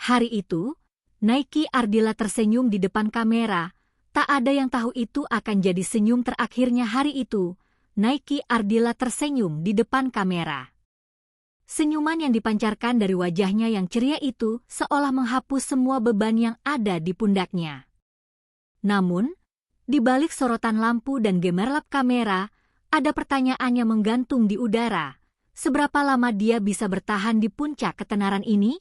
Hari itu, Nike Ardilla tersenyum di depan kamera. Tak ada yang tahu itu akan jadi senyum terakhirnya hari itu. Nike Ardilla tersenyum di depan kamera. Senyuman yang dipancarkan dari wajahnya yang ceria itu seolah menghapus semua beban yang ada di pundaknya. Namun, di balik sorotan lampu dan gemerlap kamera, ada pertanyaan yang menggantung di udara. Seberapa lama dia bisa bertahan di puncak ketenaran ini?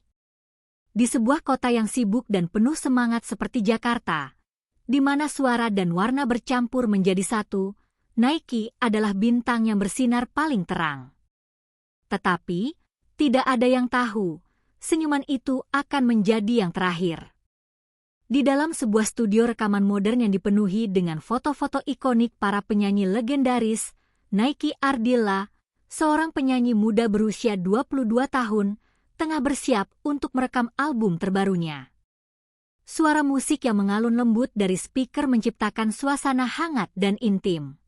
Di sebuah kota yang sibuk dan penuh semangat seperti Jakarta, di mana suara dan warna bercampur menjadi satu, Nike adalah bintang yang bersinar paling terang. Tetapi, tidak ada yang tahu, senyuman itu akan menjadi yang terakhir. Di dalam sebuah studio rekaman modern yang dipenuhi dengan foto-foto ikonik para penyanyi legendaris, Nike Ardilla, seorang penyanyi muda berusia 22 tahun, tengah bersiap untuk merekam album terbarunya. Suara musik yang mengalun lembut dari speaker menciptakan suasana hangat dan intim.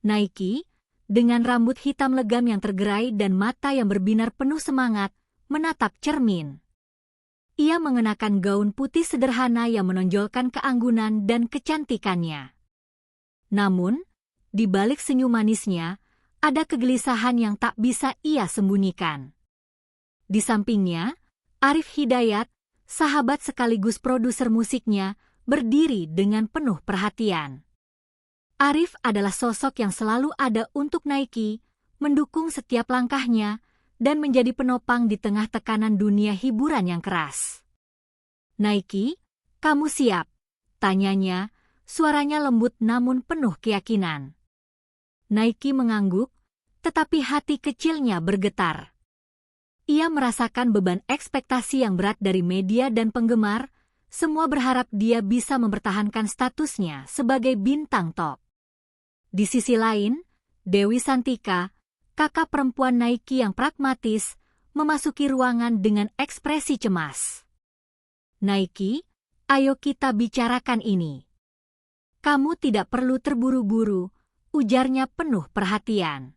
Nike, dengan rambut hitam legam yang tergerai dan mata yang berbinar penuh semangat, menatap cermin. Ia mengenakan gaun putih sederhana yang menonjolkan keanggunan dan kecantikannya. Namun, di balik senyum manisnya, ada kegelisahan yang tak bisa ia sembunyikan. Di sampingnya, Arif Hidayat, sahabat sekaligus produser musiknya, berdiri dengan penuh perhatian. Arif adalah sosok yang selalu ada untuk Nike, mendukung setiap langkahnya, dan menjadi penopang di tengah tekanan dunia hiburan yang keras. "Nike, kamu siap?" tanyanya, suaranya lembut namun penuh keyakinan. Nike mengangguk, tetapi hati kecilnya bergetar. Ia merasakan beban ekspektasi yang berat dari media dan penggemar, semua berharap dia bisa mempertahankan statusnya sebagai bintang top. Di sisi lain, Dewi Santika, kakak perempuan Nike yang pragmatis, memasuki ruangan dengan ekspresi cemas. "Nike, ayo kita bicarakan ini. Kamu tidak perlu terburu-buru," ujarnya penuh perhatian.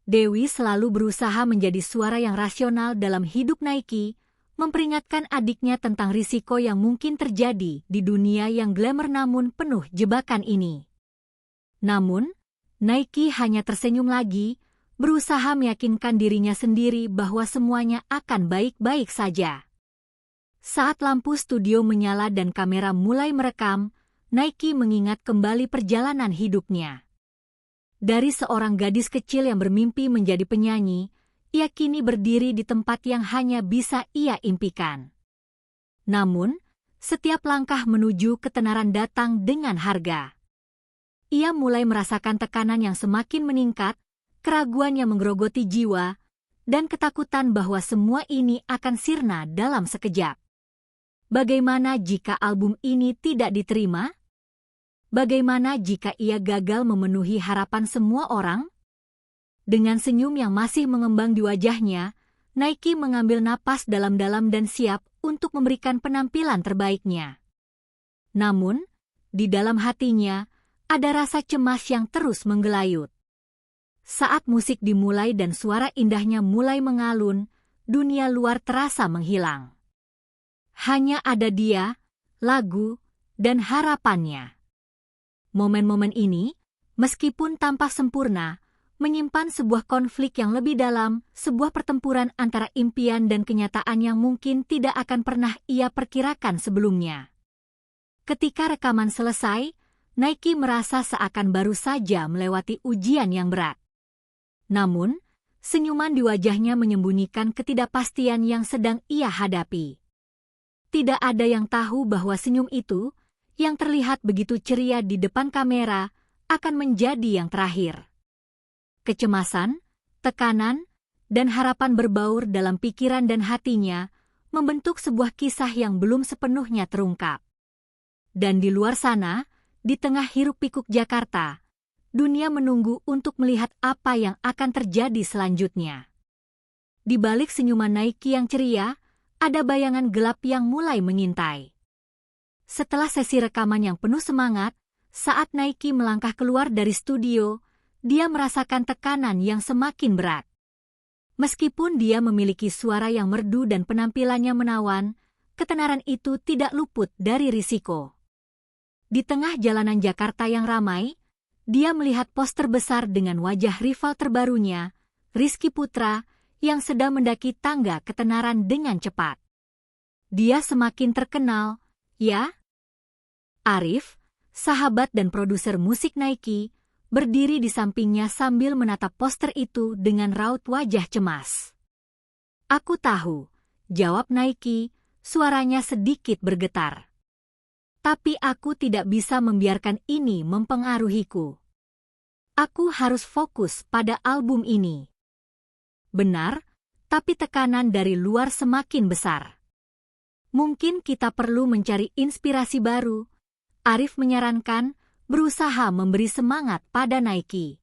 Dewi selalu berusaha menjadi suara yang rasional dalam hidup Nike, memperingatkan adiknya tentang risiko yang mungkin terjadi di dunia yang glamour namun penuh jebakan ini. Namun, Nike hanya tersenyum lagi, berusaha meyakinkan dirinya sendiri bahwa semuanya akan baik-baik saja. Saat lampu studio menyala dan kamera mulai merekam, Nike mengingat kembali perjalanan hidupnya. Dari seorang gadis kecil yang bermimpi menjadi penyanyi, ia kini berdiri di tempat yang hanya bisa ia impikan. Namun, setiap langkah menuju ketenaran datang dengan harga. Ia mulai merasakan tekanan yang semakin meningkat, keraguan yang menggerogoti jiwa, dan ketakutan bahwa semua ini akan sirna dalam sekejap. Bagaimana jika album ini tidak diterima? Bagaimana jika ia gagal memenuhi harapan semua orang? Dengan senyum yang masih mengembang di wajahnya, Nike mengambil napas dalam-dalam dan siap untuk memberikan penampilan terbaiknya. Namun, di dalam hatinya, ada rasa cemas yang terus menggelayut. Saat musik dimulai dan suara indahnya mulai mengalun, dunia luar terasa menghilang. Hanya ada dia, lagu, dan harapannya. Momen-momen ini, meskipun tampak sempurna, menyimpan sebuah konflik yang lebih dalam, sebuah pertempuran antara impian dan kenyataan yang mungkin tidak akan pernah ia perkirakan sebelumnya. Ketika rekaman selesai, Nike merasa seakan baru saja melewati ujian yang berat. Namun, senyuman di wajahnya menyembunyikan ketidakpastian yang sedang ia hadapi. Tidak ada yang tahu bahwa senyum itu, yang terlihat begitu ceria di depan kamera, akan menjadi yang terakhir. Kecemasan, tekanan, dan harapan berbaur dalam pikiran dan hatinya, membentuk sebuah kisah yang belum sepenuhnya terungkap. Dan di luar sana, di tengah hiruk-pikuk Jakarta, dunia menunggu untuk melihat apa yang akan terjadi selanjutnya. Di balik senyuman Nike yang ceria, ada bayangan gelap yang mulai mengintai. Setelah sesi rekaman yang penuh semangat, saat Nike melangkah keluar dari studio, dia merasakan tekanan yang semakin berat. Meskipun dia memiliki suara yang merdu dan penampilannya menawan, ketenaran itu tidak luput dari risiko. Di tengah jalanan Jakarta yang ramai, dia melihat poster besar dengan wajah rival terbarunya, Rizky Putra, yang sedang mendaki tangga ketenaran dengan cepat. Dia semakin terkenal, ya? Arif, sahabat dan produser musik Nike, berdiri di sampingnya sambil menatap poster itu dengan raut wajah cemas. Aku tahu, jawab Nike, suaranya sedikit bergetar. Tapi aku tidak bisa membiarkan ini mempengaruhiku. Aku harus fokus pada album ini. Benar, tapi tekanan dari luar semakin besar. Mungkin kita perlu mencari inspirasi baru, Arif menyarankan, berusaha memberi semangat pada Nike.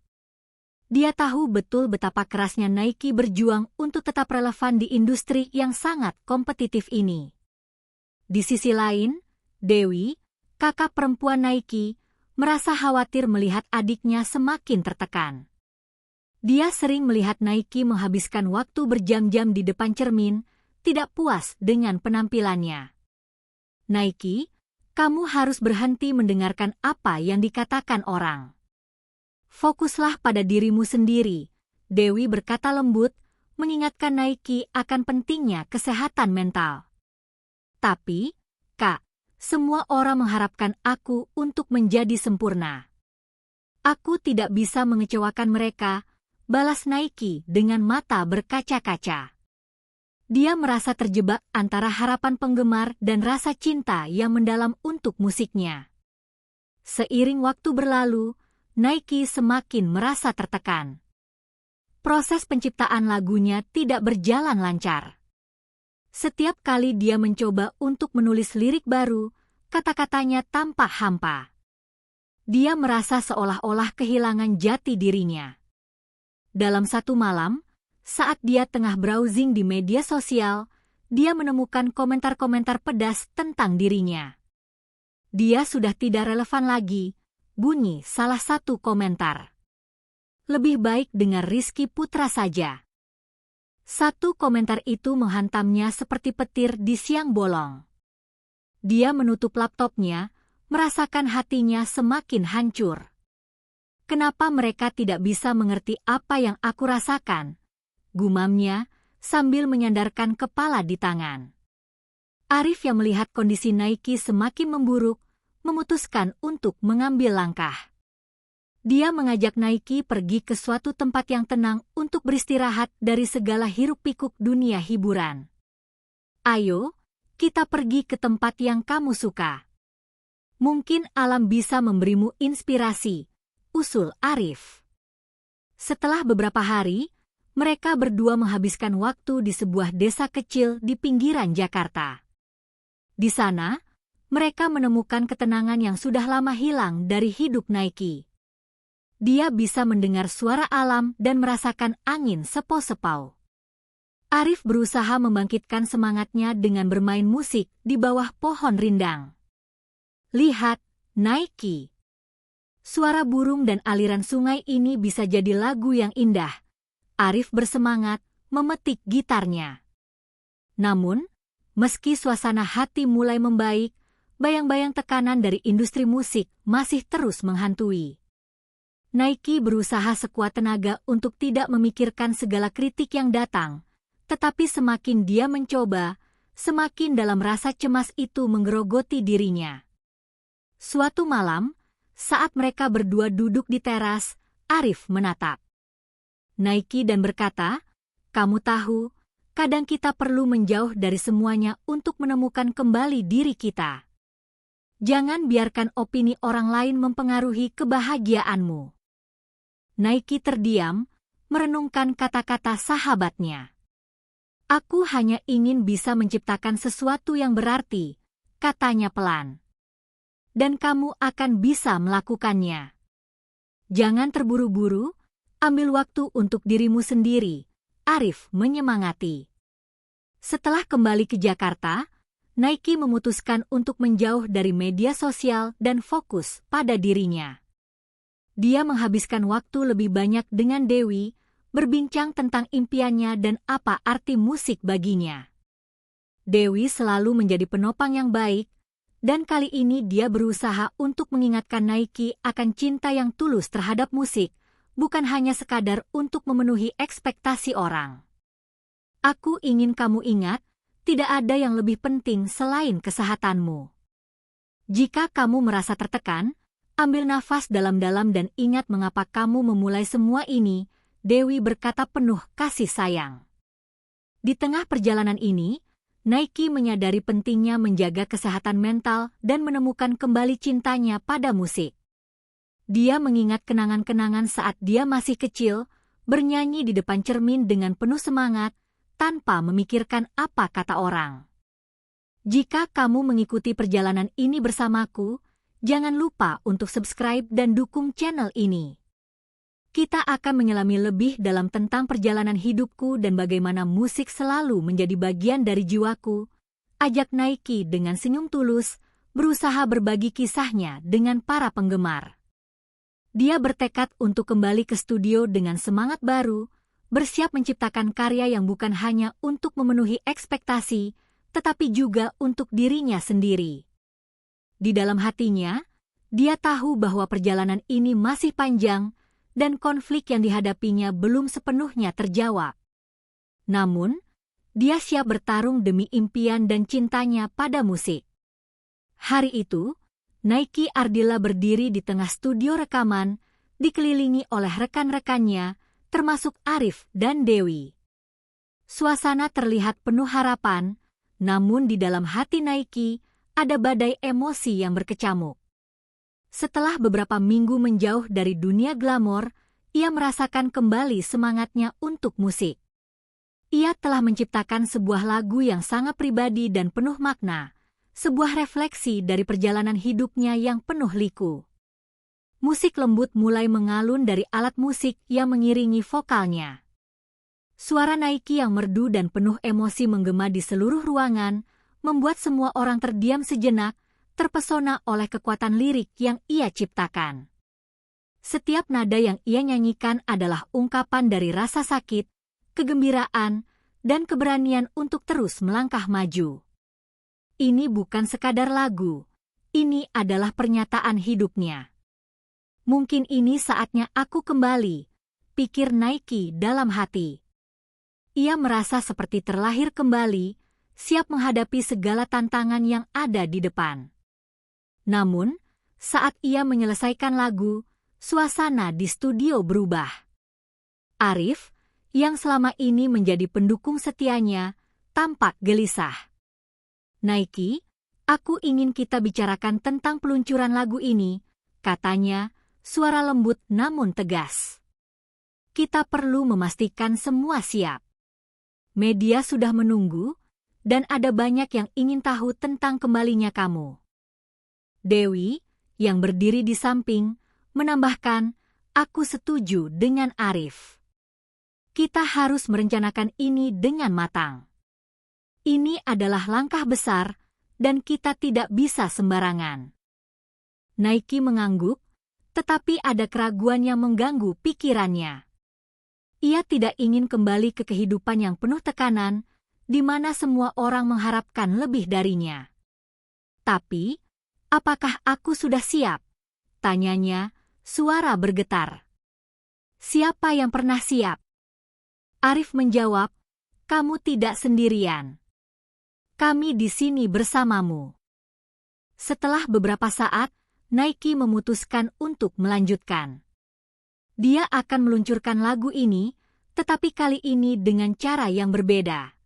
Dia tahu betul betapa kerasnya Nike berjuang untuk tetap relevan di industri yang sangat kompetitif ini. Di sisi lain, Dewi, kakak perempuan Nike, merasa khawatir melihat adiknya semakin tertekan. Dia sering melihat Nike menghabiskan waktu berjam-jam di depan cermin, tidak puas dengan penampilannya. Nike, kamu harus berhenti mendengarkan apa yang dikatakan orang. Fokuslah pada dirimu sendiri, Dewi berkata lembut, mengingatkan Nike akan pentingnya kesehatan mental. Tapi, Kak, semua orang mengharapkan aku untuk menjadi sempurna. Aku tidak bisa mengecewakan mereka, balas Nike dengan mata berkaca-kaca. Dia merasa terjebak antara harapan penggemar dan rasa cinta yang mendalam untuk musiknya. Seiring waktu berlalu, Nike semakin merasa tertekan. Proses penciptaan lagunya tidak berjalan lancar. Setiap kali dia mencoba untuk menulis lirik baru, kata-katanya tampak hampa. Dia merasa seolah-olah kehilangan jati dirinya. Dalam satu malam, saat dia tengah browsing di media sosial, dia menemukan komentar-komentar pedas tentang dirinya. Dia sudah tidak relevan lagi, bunyi salah satu komentar. Lebih baik dengar Rizky Putra saja. Satu komentar itu menghantamnya seperti petir di siang bolong. Dia menutup laptopnya, merasakan hatinya semakin hancur. Kenapa mereka tidak bisa mengerti apa yang aku rasakan? Gumamnya, sambil menyandarkan kepala di tangan. Arif yang melihat kondisi Nike semakin memburuk, memutuskan untuk mengambil langkah. Dia mengajak Nike pergi ke suatu tempat yang tenang untuk beristirahat dari segala hiruk-pikuk dunia hiburan. Ayo, kita pergi ke tempat yang kamu suka. Mungkin alam bisa memberimu inspirasi, usul Arif. Setelah beberapa hari, mereka berdua menghabiskan waktu di sebuah desa kecil di pinggiran Jakarta. Di sana, mereka menemukan ketenangan yang sudah lama hilang dari hidup Nike. Dia bisa mendengar suara alam dan merasakan angin sepau-sepau. Arif berusaha membangkitkan semangatnya dengan bermain musik di bawah pohon rindang. Lihat, Nike. Suara burung dan aliran sungai ini bisa jadi lagu yang indah. Arif bersemangat, memetik gitarnya. Namun, meski suasana hati mulai membaik, bayang-bayang tekanan dari industri musik masih terus menghantui. Nike berusaha sekuat tenaga untuk tidak memikirkan segala kritik yang datang, tetapi semakin dia mencoba, semakin dalam rasa cemas itu menggerogoti dirinya. Suatu malam, saat mereka berdua duduk di teras, Arif menatap Nike dan berkata, "Kamu tahu, kadang kita perlu menjauh dari semuanya untuk menemukan kembali diri kita. Jangan biarkan opini orang lain mempengaruhi kebahagiaanmu." Nike terdiam, merenungkan kata-kata sahabatnya. "Aku hanya ingin bisa menciptakan sesuatu yang berarti," katanya pelan. "Dan kamu akan bisa melakukannya. Jangan terburu-buru, ambil waktu untuk dirimu sendiri," Arif menyemangati. Setelah kembali ke Jakarta, Nike memutuskan untuk menjauh dari media sosial dan fokus pada dirinya. Dia menghabiskan waktu lebih banyak dengan Dewi, berbincang tentang impiannya dan apa arti musik baginya. Dewi selalu menjadi penopang yang baik, dan kali ini dia berusaha untuk mengingatkan Naiki akan cinta yang tulus terhadap musik, bukan hanya sekadar untuk memenuhi ekspektasi orang. Aku ingin kamu ingat, tidak ada yang lebih penting selain kesehatanmu. Jika kamu merasa tertekan, ambil nafas dalam-dalam dan ingat mengapa kamu memulai semua ini, Dewi berkata penuh kasih sayang. Di tengah perjalanan ini, Naiki menyadari pentingnya menjaga kesehatan mental dan menemukan kembali cintanya pada musik. Dia mengingat kenangan-kenangan saat dia masih kecil, bernyanyi di depan cermin dengan penuh semangat, tanpa memikirkan apa kata orang. Jika kamu mengikuti perjalanan ini bersamaku, jangan lupa untuk subscribe dan dukung channel ini. Kita akan menyelami lebih dalam tentang perjalanan hidupku dan bagaimana musik selalu menjadi bagian dari jiwaku. Ajak Naiki dengan senyum tulus, berusaha berbagi kisahnya dengan para penggemar. Dia bertekad untuk kembali ke studio dengan semangat baru, bersiap menciptakan karya yang bukan hanya untuk memenuhi ekspektasi, tetapi juga untuk dirinya sendiri. Di dalam hatinya, dia tahu bahwa perjalanan ini masih panjang, dan konflik yang dihadapinya belum sepenuhnya terjawab. Namun, dia siap bertarung demi impian dan cintanya pada musik. Hari itu, Naiki Ardila berdiri di tengah studio rekaman, dikelilingi oleh rekan-rekannya, termasuk Arif dan Dewi. Suasana terlihat penuh harapan, namun di dalam hati Naiki ada badai emosi yang berkecamuk. Setelah beberapa minggu menjauh dari dunia glamor, ia merasakan kembali semangatnya untuk musik. Ia telah menciptakan sebuah lagu yang sangat pribadi dan penuh makna, sebuah refleksi dari perjalanan hidupnya yang penuh liku. Musik lembut mulai mengalun dari alat musik yang mengiringi vokalnya. Suara Naiki yang merdu dan penuh emosi menggema di seluruh ruangan, membuat semua orang terdiam sejenak, terpesona oleh kekuatan lirik yang ia ciptakan. Setiap nada yang ia nyanyikan adalah ungkapan dari rasa sakit, kegembiraan, dan keberanian untuk terus melangkah maju. Ini bukan sekadar lagu, ini adalah pernyataan hidupnya. Mungkin ini saatnya aku kembali, pikir Naiki dalam hati. Ia merasa seperti terlahir kembali, siap menghadapi segala tantangan yang ada di depan. Namun, saat ia menyelesaikan lagu, suasana di studio berubah. Arif, yang selama ini menjadi pendukung setianya, tampak gelisah. Naiki, aku ingin kita bicarakan tentang peluncuran lagu ini, katanya, suara lembut namun tegas. Kita perlu memastikan semua siap. Media sudah menunggu, dan ada banyak yang ingin tahu tentang kembalinya kamu. Dewi, yang berdiri di samping, menambahkan, aku setuju dengan Arif. Kita harus merencanakan ini dengan matang. Ini adalah langkah besar, dan kita tidak bisa sembarangan. Naiki mengangguk, tetapi ada keraguan yang mengganggu pikirannya. Ia tidak ingin kembali ke kehidupan yang penuh tekanan, di mana semua orang mengharapkan lebih darinya. Tapi, apakah aku sudah siap? Tanyanya, suara bergetar. Siapa yang pernah siap? Arif menjawab, kamu tidak sendirian. Kami di sini bersamamu. Setelah beberapa saat, Naiki memutuskan untuk melanjutkan. Dia akan meluncurkan lagu ini, tetapi kali ini dengan cara yang berbeda.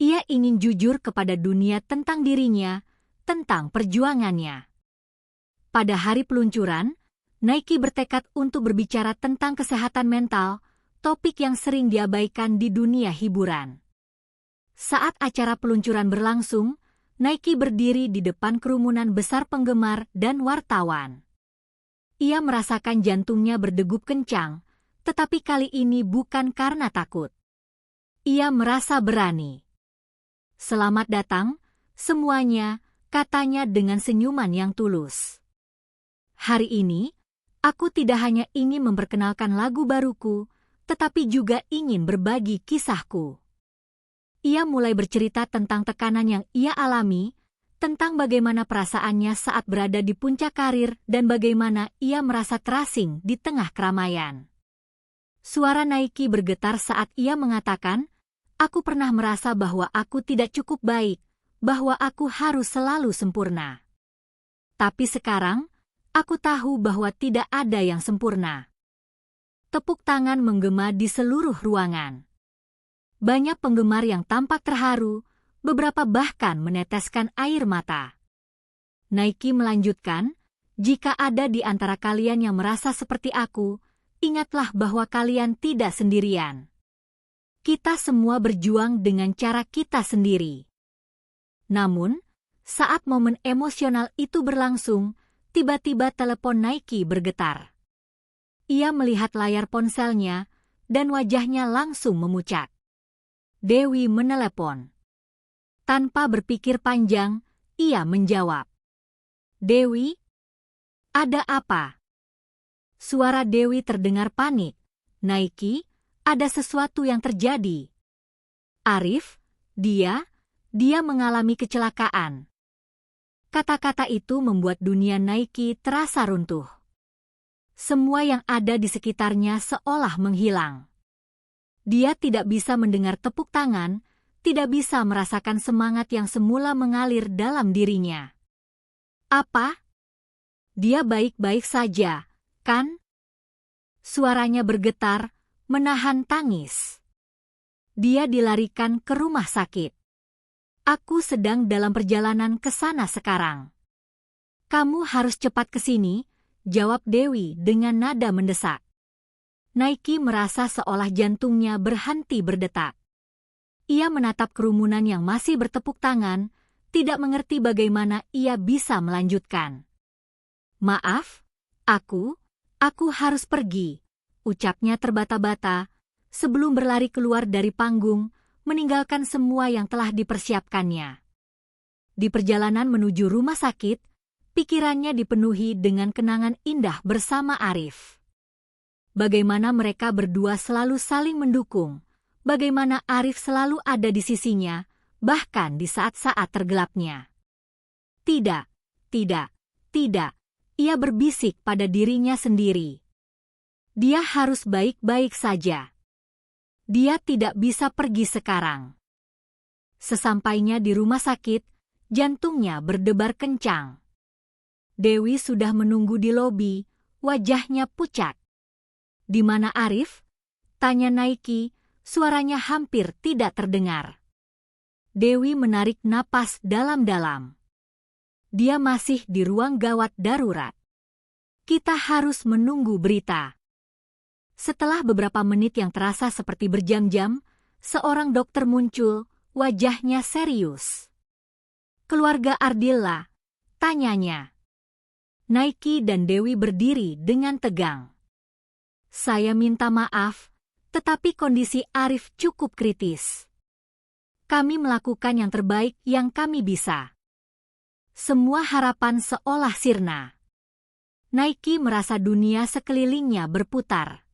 Ia ingin jujur kepada dunia tentang dirinya, tentang perjuangannya. Pada hari peluncuran, Naiki bertekad untuk berbicara tentang kesehatan mental, topik yang sering diabaikan di dunia hiburan. Saat acara peluncuran berlangsung, Naiki berdiri di depan kerumunan besar penggemar dan wartawan. Ia merasakan jantungnya berdegup kencang, tetapi kali ini bukan karena takut. Ia merasa berani. Selamat datang, semuanya, katanya dengan senyuman yang tulus. Hari ini, aku tidak hanya ingin memperkenalkan lagu baruku, tetapi juga ingin berbagi kisahku. ia mulai bercerita tentang tekanan yang ia alami, tentang bagaimana perasaannya saat berada di puncak karir dan bagaimana ia merasa terasing di tengah keramaian. Suara Naiki bergetar saat ia mengatakan, "Aku pernah merasa bahwa aku tidak cukup baik, bahwa aku harus selalu sempurna. Tapi sekarang, aku tahu bahwa tidak ada yang sempurna." Tepuk tangan menggema di seluruh ruangan. Banyak penggemar yang tampak terharu, beberapa bahkan meneteskan air mata. Naiki melanjutkan, "Jika ada di antara kalian yang merasa seperti aku, ingatlah bahwa kalian tidak sendirian. Kita semua berjuang dengan cara kita sendiri." Namun, saat momen emosional itu berlangsung, tiba-tiba telepon Naiki bergetar. Ia melihat layar ponselnya, dan wajahnya langsung memucat. Dewi menelepon. Tanpa berpikir panjang, ia menjawab. "Dewi, ada apa?" Suara Dewi terdengar panik. "Naiki, ada sesuatu yang terjadi. Arif, dia mengalami kecelakaan." Kata-kata itu membuat dunia Naiki terasa runtuh. Semua yang ada di sekitarnya seolah menghilang. Dia tidak bisa mendengar tepuk tangan, tidak bisa merasakan semangat yang semula mengalir dalam dirinya. "Apa? Dia baik-baik saja, kan?" Suaranya bergetar, menahan tangis. "Dia dilarikan ke rumah sakit. Aku sedang dalam perjalanan ke sana sekarang." "Kamu harus cepat ke sini," jawab Dewi dengan nada mendesak. Naiki merasa seolah jantungnya berhenti berdetak. Ia menatap kerumunan yang masih bertepuk tangan, tidak mengerti bagaimana ia bisa melanjutkan. "Maaf, aku harus pergi," ucapnya terbata-bata, sebelum berlari keluar dari panggung, meninggalkan semua yang telah dipersiapkannya. Di perjalanan menuju rumah sakit, pikirannya dipenuhi dengan kenangan indah bersama Arif. Bagaimana mereka berdua selalu saling mendukung, bagaimana Arif selalu ada di sisinya, bahkan di saat-saat tergelapnya. Tidak, ia berbisik pada dirinya sendiri. Dia harus baik-baik saja. Dia tidak bisa pergi sekarang. Sesampainya di rumah sakit, jantungnya berdebar kencang. Dewi sudah menunggu di lobi, wajahnya pucat. "Di mana Arif?" tanya Naiki, suaranya hampir tidak terdengar. Dewi menarik napas dalam-dalam. "Dia masih di ruang gawat darurat. Kita harus menunggu berita." Setelah beberapa menit yang terasa seperti berjam-jam, seorang dokter muncul, wajahnya serius. "Keluarga Ardila?" tanyanya. Naiki dan Dewi berdiri dengan tegang. "Saya minta maaf, tetapi kondisi Arif cukup kritis. Kami melakukan yang terbaik yang kami bisa." Semua harapan seolah sirna. Naiki merasa dunia sekelilingnya berputar.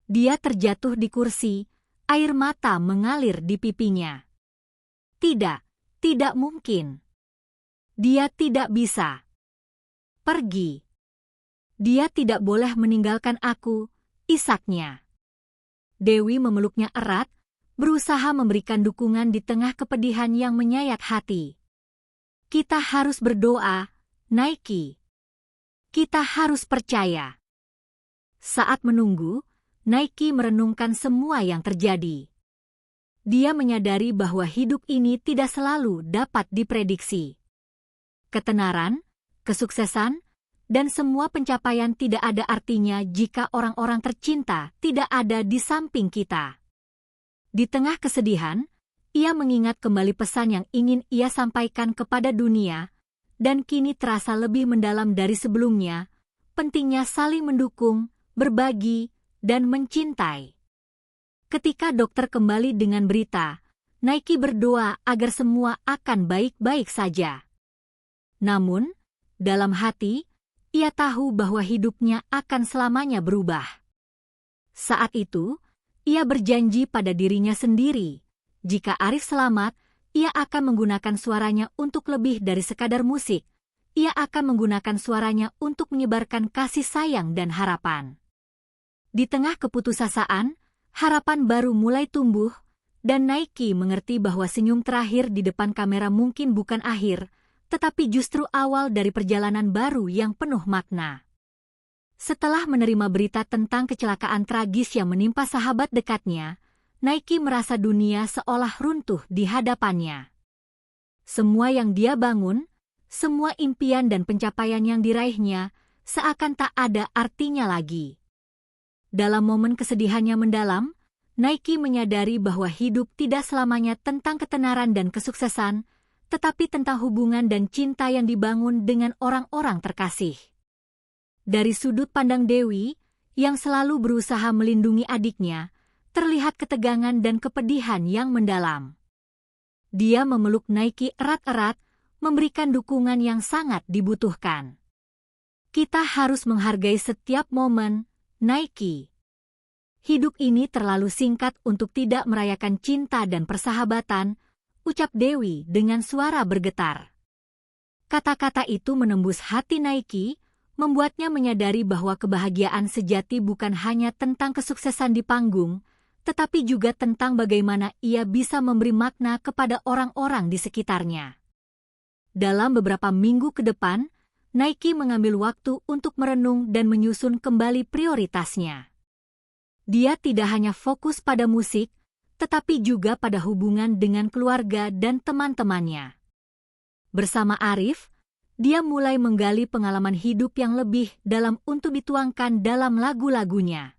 Dia terjatuh di kursi, air mata mengalir di pipinya. Tidak mungkin. Dia tidak bisa pergi. "Dia tidak boleh meninggalkan aku," isaknya. Dewi memeluknya erat, berusaha memberikan dukungan di tengah kepedihan yang menyayat hati. "Kita harus berdoa, Naiki. Kita harus percaya." Saat menunggu, Naiki merenungkan semua yang terjadi. Dia menyadari bahwa hidup ini tidak selalu dapat diprediksi. Ketenaran, kesuksesan, dan semua pencapaian tidak ada artinya jika orang-orang tercinta tidak ada di samping kita. Di tengah kesedihan, ia mengingat kembali pesan yang ingin ia sampaikan kepada dunia, dan kini terasa lebih mendalam dari sebelumnya, pentingnya saling mendukung, berbagi, dan mencintai. Ketika dokter kembali dengan berita, Naiki berdoa agar semua akan baik-baik saja. Namun, dalam hati, ia tahu bahwa hidupnya akan selamanya berubah. Saat itu, ia berjanji pada dirinya sendiri, Jika Arif selamat, ia akan menggunakan suaranya untuk lebih dari sekadar musik. Ia akan menggunakan suaranya untuk menyebarkan kasih sayang dan harapan. Di tengah keputusasaan, harapan baru mulai tumbuh, dan Nike mengerti bahwa senyum terakhir di depan kamera mungkin bukan akhir, tetapi justru awal dari perjalanan baru yang penuh makna. Setelah menerima berita tentang kecelakaan tragis yang menimpa sahabat dekatnya, Nike merasa dunia seolah runtuh di hadapannya. Semua yang dia bangun, semua impian dan pencapaian yang diraihnya, seakan tak ada artinya lagi. Dalam momen kesedihannya mendalam, Nike menyadari bahwa hidup tidak selamanya tentang ketenaran dan kesuksesan, tetapi tentang hubungan dan cinta yang dibangun dengan orang-orang terkasih. Dari sudut pandang Dewi, yang selalu berusaha melindungi adiknya, terlihat ketegangan dan kepedihan yang mendalam. Dia memeluk Nike erat-erat, memberikan dukungan yang sangat dibutuhkan. Kita harus menghargai setiap momen, Nike. Hidup ini terlalu singkat untuk tidak merayakan cinta dan persahabatan, ucap Dewi dengan suara bergetar. Kata-kata itu menembus hati Nike, membuatnya menyadari bahwa kebahagiaan sejati bukan hanya tentang kesuksesan di panggung, tetapi juga tentang bagaimana ia bisa memberi makna kepada orang-orang di sekitarnya. Dalam beberapa minggu ke depan, Nike mengambil waktu untuk merenung dan menyusun kembali prioritasnya. Dia tidak hanya fokus pada musik, tetapi juga pada hubungan dengan keluarga dan teman-temannya. Bersama Arif, dia mulai menggali pengalaman hidup yang lebih dalam untuk dituangkan dalam lagu-lagunya.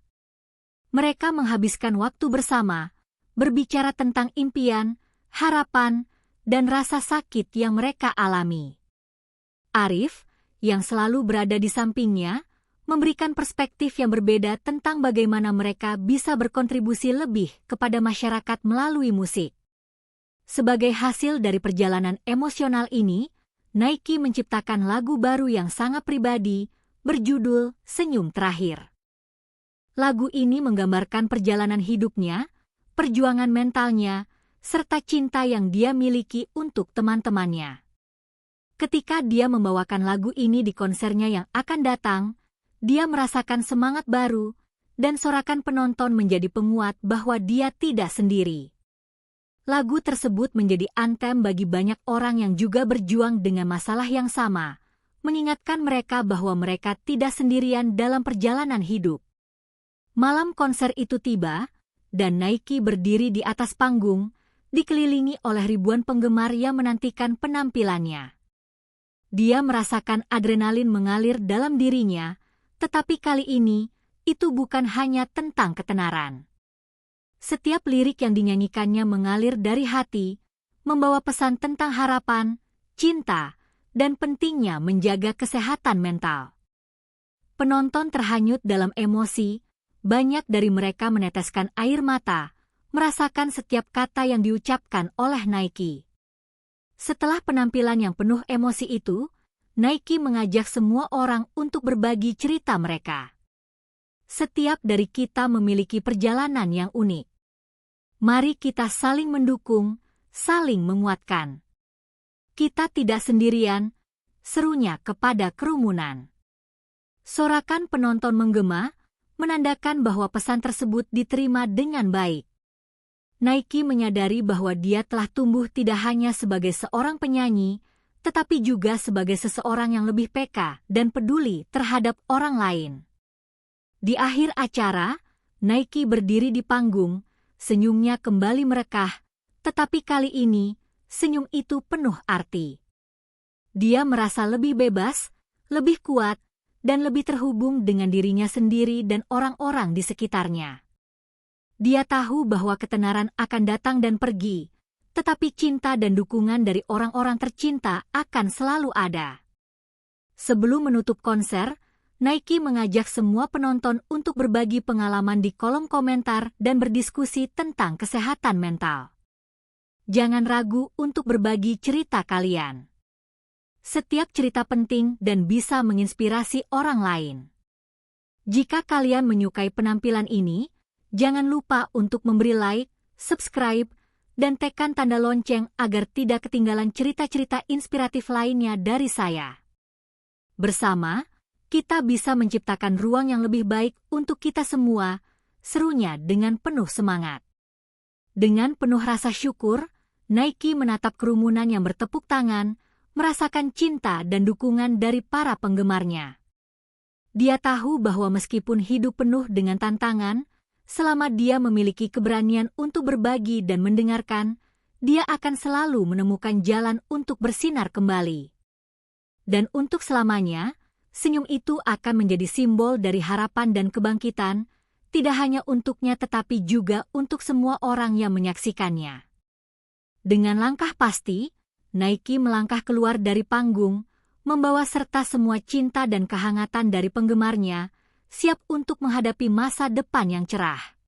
Mereka menghabiskan waktu bersama, berbicara tentang impian, harapan, dan rasa sakit yang mereka alami. Arif, yang selalu berada di sampingnya, memberikan perspektif yang berbeda tentang bagaimana mereka bisa berkontribusi lebih kepada masyarakat melalui musik. Sebagai hasil dari perjalanan emosional ini, Nike menciptakan lagu baru yang sangat pribadi, berjudul Senyum Terakhir. Lagu ini menggambarkan perjalanan hidupnya, perjuangan mentalnya, serta cinta yang dia miliki untuk teman-temannya. Ketika dia membawakan lagu ini di konsernya yang akan datang, dia merasakan semangat baru, dan sorakan penonton menjadi penguat bahwa dia tidak sendiri. Lagu tersebut menjadi anthem bagi banyak orang yang juga berjuang dengan masalah yang sama, mengingatkan mereka bahwa mereka tidak sendirian dalam perjalanan hidup. Malam konser itu tiba, dan Nike berdiri di atas panggung, dikelilingi oleh ribuan penggemar yang menantikan penampilannya. Dia merasakan adrenalin mengalir dalam dirinya, tetapi kali ini, itu bukan hanya tentang ketenaran. Setiap lirik yang dinyanyikannya mengalir dari hati, membawa pesan tentang harapan, cinta, dan pentingnya menjaga kesehatan mental. Penonton terhanyut dalam emosi, banyak dari mereka meneteskan air mata, merasakan setiap kata yang diucapkan oleh Nike. Setelah penampilan yang penuh emosi itu, Nike mengajak semua orang untuk berbagi cerita mereka. Setiap dari kita memiliki perjalanan yang unik. Mari kita saling mendukung, saling menguatkan. Kita tidak sendirian, serunya kepada kerumunan. Sorakan penonton menggema, menandakan bahwa pesan tersebut diterima dengan baik. Nike menyadari bahwa dia telah tumbuh tidak hanya sebagai seorang penyanyi, tetapi juga sebagai seseorang yang lebih peka dan peduli terhadap orang lain. Di akhir acara, Nike berdiri di panggung, senyumnya kembali merekah, tetapi kali ini, senyum itu penuh arti. Dia merasa lebih bebas, lebih kuat, dan lebih terhubung dengan dirinya sendiri dan orang-orang di sekitarnya. Dia tahu bahwa ketenaran akan datang dan pergi, tetapi cinta dan dukungan dari orang-orang tercinta akan selalu ada. Sebelum menutup konser, Nike mengajak semua penonton untuk berbagi pengalaman di kolom komentar dan berdiskusi tentang kesehatan mental. Jangan ragu untuk berbagi cerita kalian. Setiap cerita penting dan bisa menginspirasi orang lain. Jika kalian menyukai penampilan ini, jangan lupa untuk memberi like, subscribe, dan tekan tanda lonceng agar tidak ketinggalan cerita-cerita inspiratif lainnya dari saya. Bersama, kita bisa menciptakan ruang yang lebih baik untuk kita semua, serunya dengan penuh semangat. Dengan penuh rasa syukur, Nike menatap kerumunan yang bertepuk tangan, merasakan cinta dan dukungan dari para penggemarnya. Dia tahu bahwa meskipun hidup penuh dengan tantangan, selama dia memiliki keberanian untuk berbagi dan mendengarkan, dia akan selalu menemukan jalan untuk bersinar kembali. Dan untuk selamanya, senyum itu akan menjadi simbol dari harapan dan kebangkitan, tidak hanya untuknya tetapi juga untuk semua orang yang menyaksikannya. Dengan langkah pasti, Nike melangkah keluar dari panggung, membawa serta semua cinta dan kehangatan dari penggemarnya, siap untuk menghadapi masa depan yang cerah.